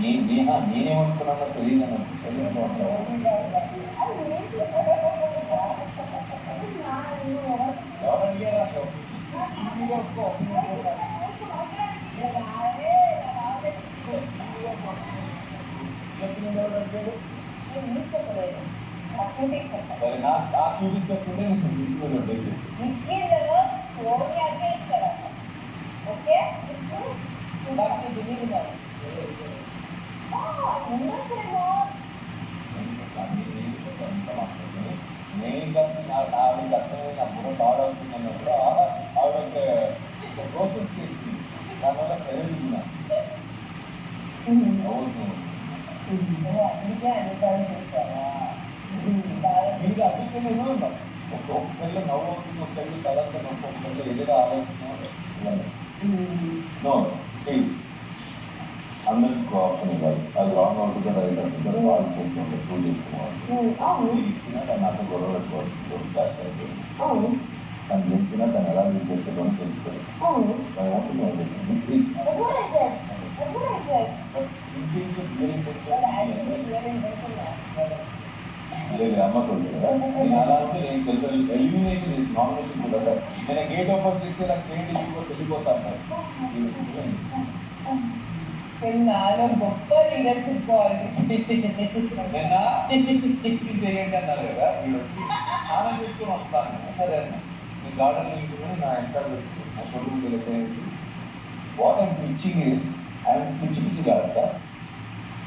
నేనేమనుకున్నానో తెలియదు చెప్పలేదు సరే నా క్యూబిక్ చెప్పుకుంటే నీకు ఇంట్లో ఉండేసి నిఖిల్లో సోనియాకే ఇస్తాడు. ఓకే విష్ణు చూడాలి బిలీవ్ ఉండొచ్చేమో. నేను ఆవిడకి అర్థమైంది అప్పుడు బాగా అవుతుందన్నప్పుడు ఆవిడ ప్రాసెస్ చేసి దానివల్ల సరైన అందుకే అనుభవం చేశారా? మీరు అందుకనే ఒక సెల్ నవ్వు అవుతుంది, ఒక సెల్ కదంతా ఒక సెల్ ఏదైనా ఆలోచన అందరికి ఆప్షన్ ఇవ్వాలి. అది రాంగ్ అవుతుందో రైట్ అవుతుందో వాళ్ళు చేసుకుంటే ప్రూవ్ చేసుకోవాలి. ఇచ్చినా దాన్ని నాతో గొడవ పెట్టుకోవాలి. క్లాస్ అయిపోయింది తను గెలిచినా తను ఎలా యూజ్ చేస్తాడో అని తెలుస్తుంది. లేదు అమ్మతుంది కదా నేను అలా ఉంటే నేను సెల్ఫ్ ఎలిమినేషన్ చేసి నామినేషన్ కూడా నేను గేట్ ఓపెన్ చేస్తే నాకు చేయండి వెళ్ళిపోతాను. నాలో గొప్ప లీడర్షిప్ క్వాలిటీ చేయండి అన్నారు కదా. వీడు వచ్చి స్నానం చేసుకొని వస్తాను. సరే అన్న నేను గార్డెన్ నిల్చుకొని నా ఎంటర్ పెట్టుకుని నా షోరూమ్కి వెళ్ళి చేయండి. What I'm pitching is I'm పిచ్చి పిచ్చిగా ఆడతా